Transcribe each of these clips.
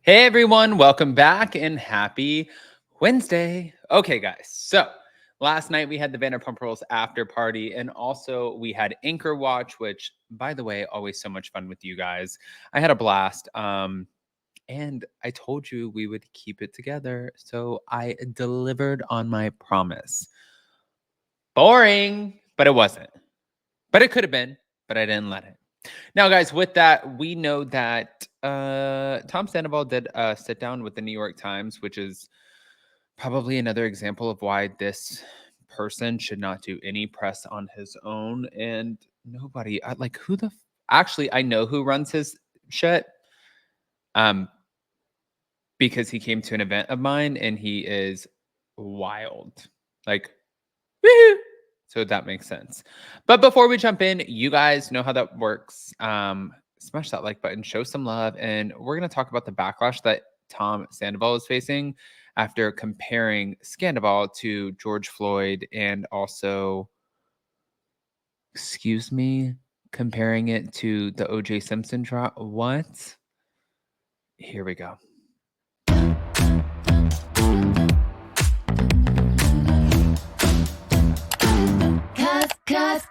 Hey everyone, welcome back and happy Wednesday. Okay, guys. So last night we had the Vanderpump Rules after party, and also we had Anchor Watch, which, by the way, always so much fun with you guys. I had a blast. And I told you we would keep it together, so I delivered on my promise. Boring, but it wasn't. But it could have been, but I didn't let it. Now, guys, with that, we know that Tom Sandoval did sit down with the New York Times, which is probably another example of why this person should not do any press on his own. And nobody, like, actually, I know who runs his shit. Because he came to an event of mine and he is wild. Like, woohoo! So that makes sense. But before we jump in, you guys know how that works. Smash that like button, show some love, and we're going to talk about the backlash that Tom Sandoval is facing after comparing Sandoval to George Floyd and also, excuse me, comparing it to the O.J. Simpson trial. What? Here we go. Cause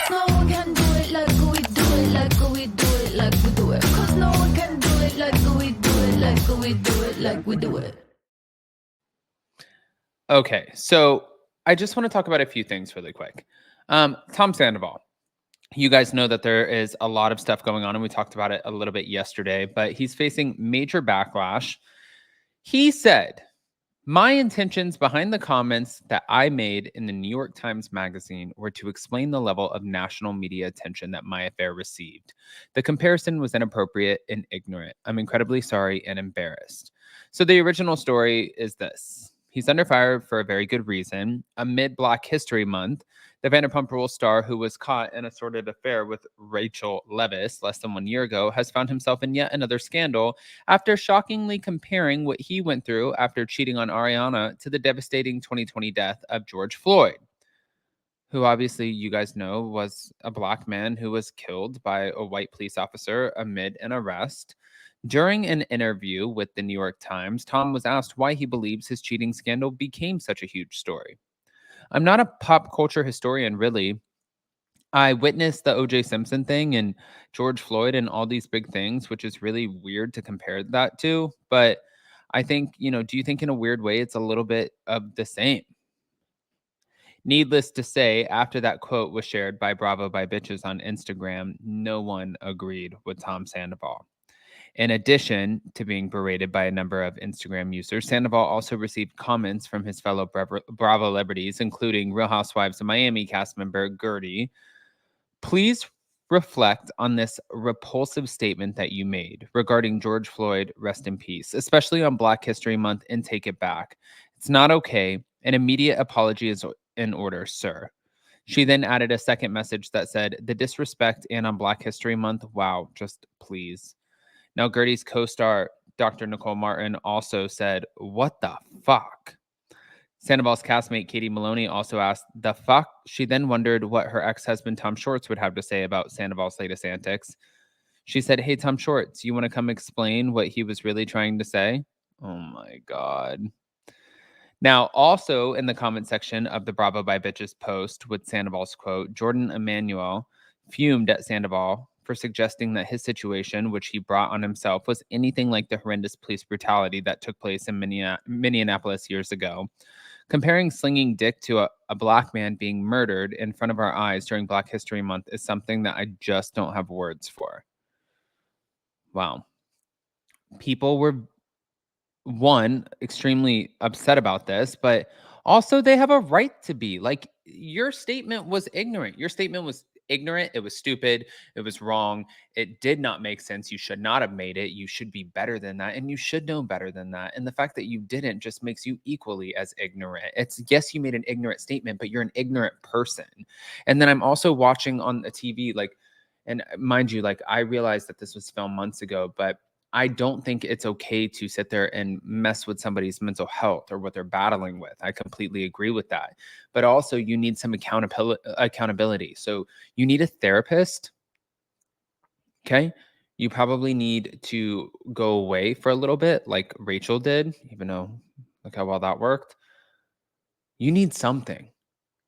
no one can do it like we do it, like we do it, like we do it. Cause no one can do it like we do it, like we do it, like we do it. Okay, so I just want to talk about a few things really quick. Tom Sandoval. You guys know that there is a lot of stuff going on, and we talked about it a little bit yesterday, but he's facing major backlash. He said, "My intentions behind the comments that I made in the New York Times Magazine were to explain the level of national media attention that my affair received. The comparison was inappropriate and ignorant. I'm incredibly sorry and embarrassed." So the original story is this. He's under fire for a very good reason. Amid Black History Month, the Vanderpump Rules star, who was caught in a sordid affair with Rachel Leviss less than 1 year ago, has found himself in yet another scandal after shockingly comparing what he went through after cheating on Ariana to the devastating 2020 death of George Floyd, who obviously you guys know was a Black man who was killed by a white police officer amid an arrest. During an interview with the New York Times, Tom was asked why he believes his cheating scandal became such a huge story. "I'm not a pop culture historian, really. I witnessed the O.J. Simpson thing and George Floyd and all these big things, which is really weird to compare that to. But I think, do you think in a weird way it's a little bit of the same?" Needless to say, after that quote was shared by Bravo by Bitches on Instagram, no one agreed with Tom Sandoval. In addition to being berated by a number of Instagram users, Sandoval also received comments from his fellow Bravo celebrities, including Real Housewives of Miami cast member Gertie. "Please reflect on this repulsive statement that you made regarding George Floyd, rest in peace, especially on Black History Month, and take it back. It's not okay. An immediate apology is in order, sir." She then added a second message that said, "The disrespect and on Black History Month, wow, just please." Now, Gertie's co-star, Dr. Nicole Martin, also said, "What the fuck?" Sandoval's castmate Katie Maloney also asked, "The fuck?" She then wondered what her ex-husband Tom Shorts would have to say about Sandoval's latest antics. She said, "Hey, Tom Shorts, you want to come explain what he was really trying to say?" Oh my God. Now, also in the comment section of the Bravo by Bitches post with Sandoval's quote, Jordan Emanuel fumed at Sandoval for suggesting that his situation, which he brought on himself, was anything like the horrendous police brutality that took place in Minneapolis years ago. Comparing slinging dick to a Black man being murdered in front of our eyes during Black History Month is something that I just don't have words for. Wow. People were, one, extremely upset about this, but also they have a right to be. Like, your statement was ignorant. Your statement was ignorant. It was stupid. It was wrong. It did not make sense. You should not have made it. You should be better than that. And you should know better than that. And the fact that you didn't just makes you equally as ignorant. It's, yes, you made an ignorant statement, but you're an ignorant person. And then I'm also watching on the TV, like, and mind you, like, I realized that this was filmed months ago, but I don't think it's okay to sit there and mess with somebody's mental health or what they're battling with. I completely agree with that. But also, you need some accountability. So you need a therapist. Okay. You probably need to go away for a little bit, like Rachel did, even though look how well that worked. You need something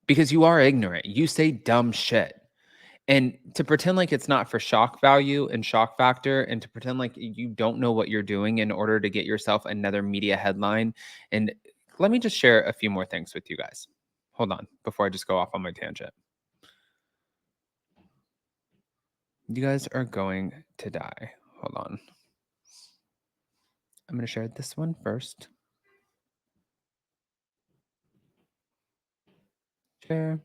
because you are ignorant. You say dumb shit. And to pretend like it's not for shock value and shock factor, and to pretend like you don't know what you're doing in order to get yourself another media headline. And let me just share a few more things with you guys. Hold on before I just go off on my tangent. You guys are going to die. Hold on. I'm going to share this one first. Share.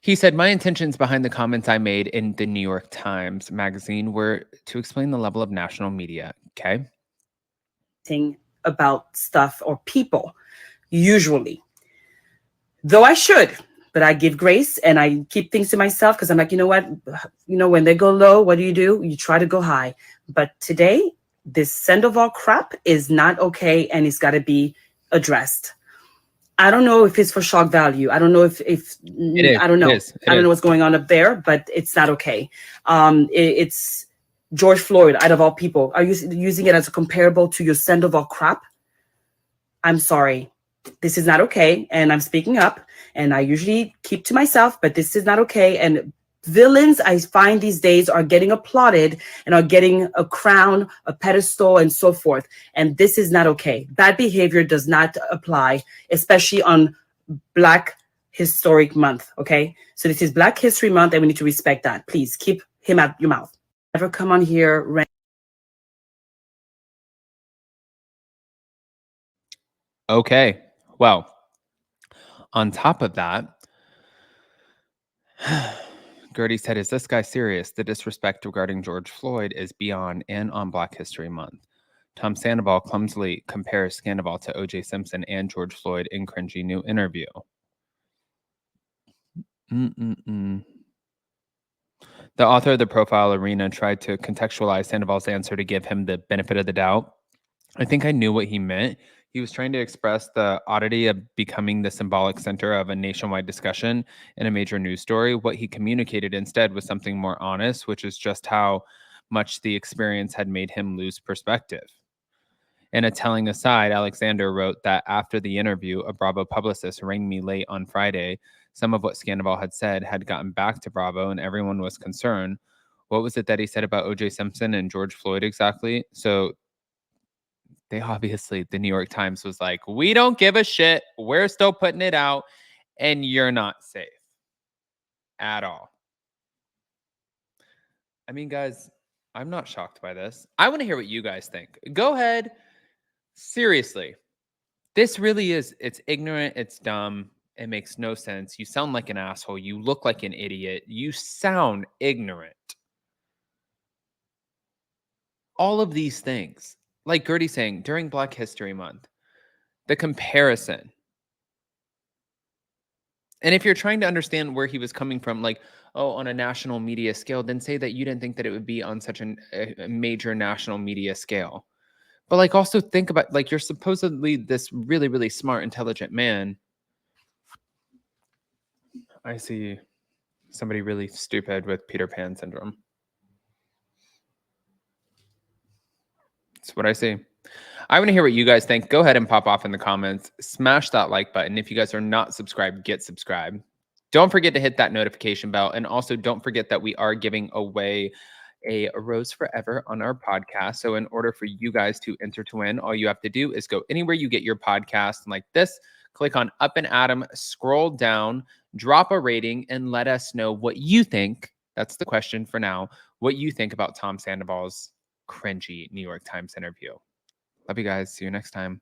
He said, my intentions behind the comments I made in the New York Times magazine were to explain the level of national media. Okay. About stuff or people, usually. Though I should, but I give grace and I keep things to myself because I'm like, you know what? When they go low, what do? You try to go high. But today, this Sandoval crap is not okay and it's got to be addressed. I don't know if it's for shock value. I don't know if I don't know. I don't know what's going on up there, but it's not okay. It's George Floyd, out of all people. Are you using it as a comparable to your Sandoval crap? I'm sorry. This is not okay. And I'm speaking up. And I usually keep to myself, but this is not okay. And villains, I find these days, are getting applauded and are getting a crown, a pedestal, and so forth. And this is not okay. Bad behavior does not apply, especially on Black Historic Month. Okay. So this is Black History Month, and we need to respect that. Please keep him out your mouth. Never come on here. Okay. Well, on top of that, Gertie said, is this guy serious? The disrespect regarding George Floyd is beyond and on Black History Month. Tom Sandoval clumsily compares Sandoval to O.J. Simpson and George Floyd in cringy new interview. The author of the profile Arena tried to contextualize Sandoval's answer to give him the benefit of the doubt. I think I knew what he meant. He was trying to express the oddity of becoming the symbolic center of a nationwide discussion in a major news story. What he communicated instead was something more honest, which is just how much the experience had made him lose perspective. In a telling aside, Alexander wrote that after the interview, a Bravo publicist rang me late on Friday. Some of what Sandoval had said had gotten back to Bravo, and everyone was concerned. What was it that he said about O.J. Simpson and George Floyd exactly? So they obviously, the New York Times was like, we don't give a shit. We're still putting it out, and you're not safe at all. I mean, guys, I'm not shocked by this. I want to hear what you guys think. Go ahead. Seriously, this really is, it's ignorant. It's dumb. It makes no sense. You sound like an asshole. You look like an idiot. You sound ignorant. All of these things, like Gertie saying, during Black History Month, the comparison. And if you're trying to understand where he was coming from, like, oh, on a national media scale, then say that you didn't think that it would be on such a major national media scale. But like, also think about, like, you're supposedly this really, really smart, intelligent man. I see somebody really stupid with Peter Pan syndrome. That's what I see. I want to hear what you guys think. Go ahead and pop off in the comments. Smash that like button. If you guys are not subscribed, get subscribed. Don't forget to hit that notification bell. And also don't forget that we are giving away a Rose Forever on our podcast. So in order for you guys to enter to win, all you have to do is go anywhere you get your podcast like this, click on Up and Adam, scroll down, drop a rating, and let us know what you think. That's the question for now. What you think about Tom Sandoval's cringy New York Times interview. Love you guys. See you next time.